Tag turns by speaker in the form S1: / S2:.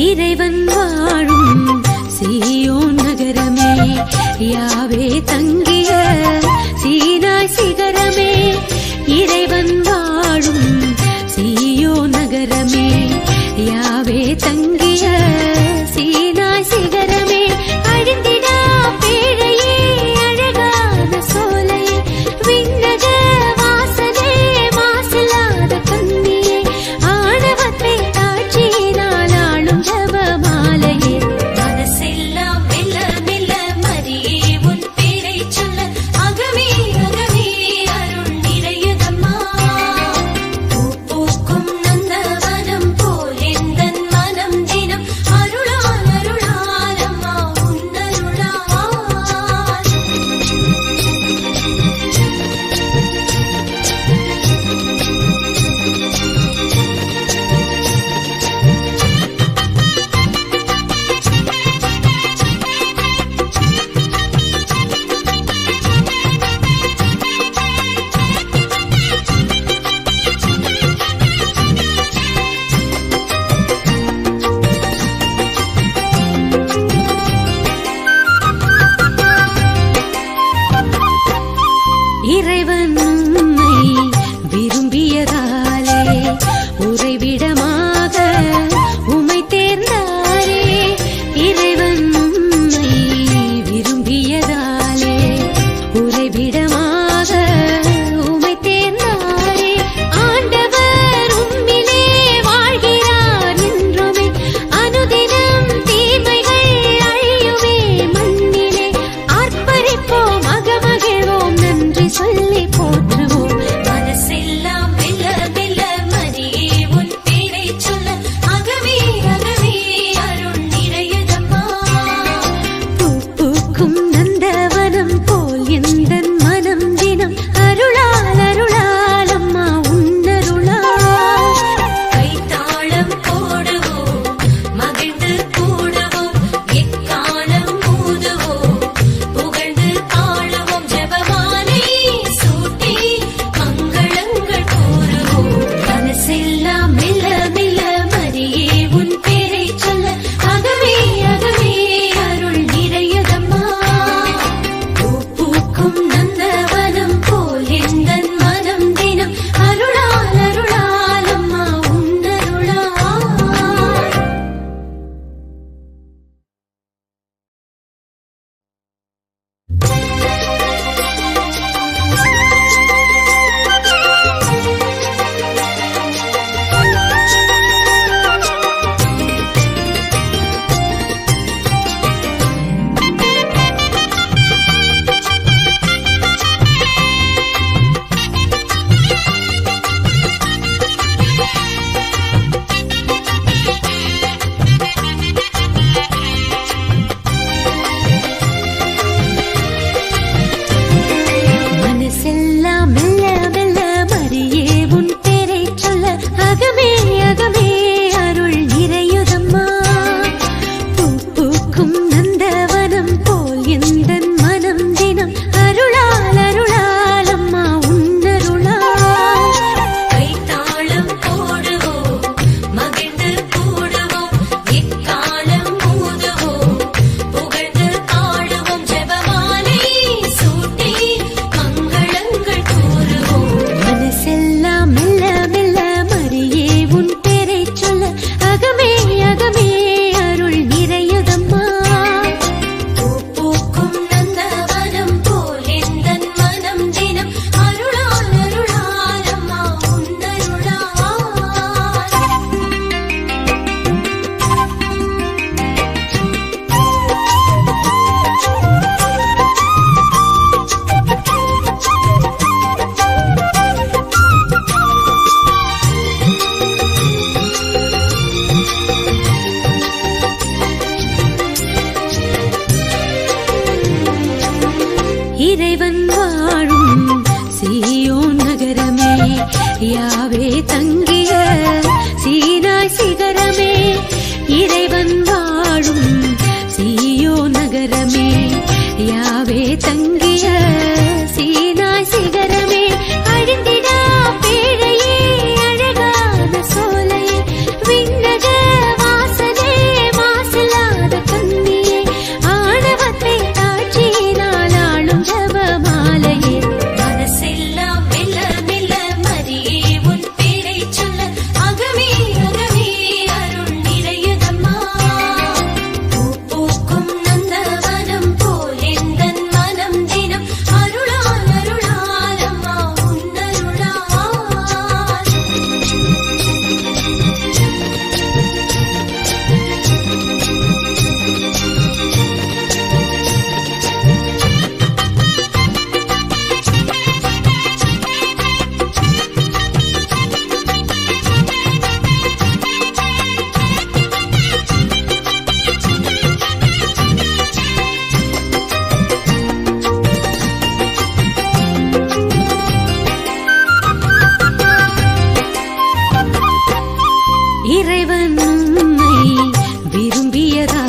S1: இறைவன் வாழும் சீயோன் நகரமே, யாவே தங்கிய சீனாய் சிகரமே. இறைவன் வாழும் சீயோன் நகரமே, யாவே தங்கிய சீனாய் சிகரமே. அழிந்திடா பேழையே, அழகான சோலையே, விண்ணக வாசலே, மாசில்லாத கண்ணியே, ஆணவத்தை தாட்சியினால் ஆளும் ஜபமாலையே. மனசெல்லாம் மெல்ல மெல்ல மரியே உன் பேரை சொல்ல, அகமே அகமே அருள் நிறையுதம்மா. பூ பூக்கும் நந்தவனம் போல் எந்தன் மனம் தினம் அருளால் அருளால் அம்மா உன்னருளால். இறைவன் உம்மை விரும்பியதாலே உறைவிடமாக உம்மை தேர்ந்தாரே. இறைவன் உம்மை விரும்பியதாலே உறைவிடமாக உம்மை தேர்ந்தாரே. ஆண்டவர் உம்மிலே வாழ்கிறார் என்றுமே, அனுதினம் தீமைகள் அழியுமே மண்ணிலே. ஆர்ப்பரிப்போம் அகமகிழ்வோம், நன்றி சொல்லி போற்றுவோம். மனசெல்லாம் மெல்ல மெல்ல மரியே உன் பேரை சொல்ல, அகமே அகமே அருள் நிறையுதம்மா. பூ பூக்கும் நந்தவனம் போல் எந்தன் மனம் தினம் அருளால் அருளால் அம்மா உன்னருளால். கைத்தாளம் போடுவோம், மகிழ்ந்து கூடுவோம், எக்காலம் ஊதுவோம், புகழ்ந்து ஆளுவோம், ஜெபமாலை சூட்டி மங்களங்கள் கூறுவோம். மனசெல்லாம் மெல்ல மெல்ல மரியே உன் பேரை சொல்ல, அகமே அகமே அருள் நிறையுதம்மா. பூ பூக்கும் நந்தவனம் போல் எந்தன் மனம் தினம் அருளால் அருளால் அம்மா உன்னருளால். மனசெல்லாம் மெல்ல மெல்ல மரியே உன் பேரை சொல்ல, அகமே அகமே அருள் நிறையுதம்மா. பூ பூக்கும் நந்தவனம் போல் எந்தன் மனம் தினம் அருளால் அருளால் அம்மா உன்னருளால். கைத்தாளம் போடுவோம், மகிழ்ந்து கூடுவோம், எக்காலம் ஊதுவோம், புகழ்ந்து ஆடுவோம், ஜெபமாலை சூட்டி மங்களங்கள் கூறுவோம். மனசெல்லாம் மெல்ல மெல்ல மரியே உன் பேரை சொல்ல, அகமே அகமே அருள் நிறையுதம்மா. பூ பூக்கும் நந்தவனம் போல் எந்தன் மனம் தினம் அருளால் அருளால் அம்மா உன்னருளால். இறைவன் வாழும் சீயோன் நகரமே, யாவே தங்கிய சீனாய் சிகரமே. இறைவன் வாழும் சீயோன் நகரமே, யாவே தங்கிய சீனாய் சிகரமே. அழிந்திடா பேழையே, அழகான சோலையே, விண்ணக வாசலே, இறைவன் உன்னை விரும்பியதா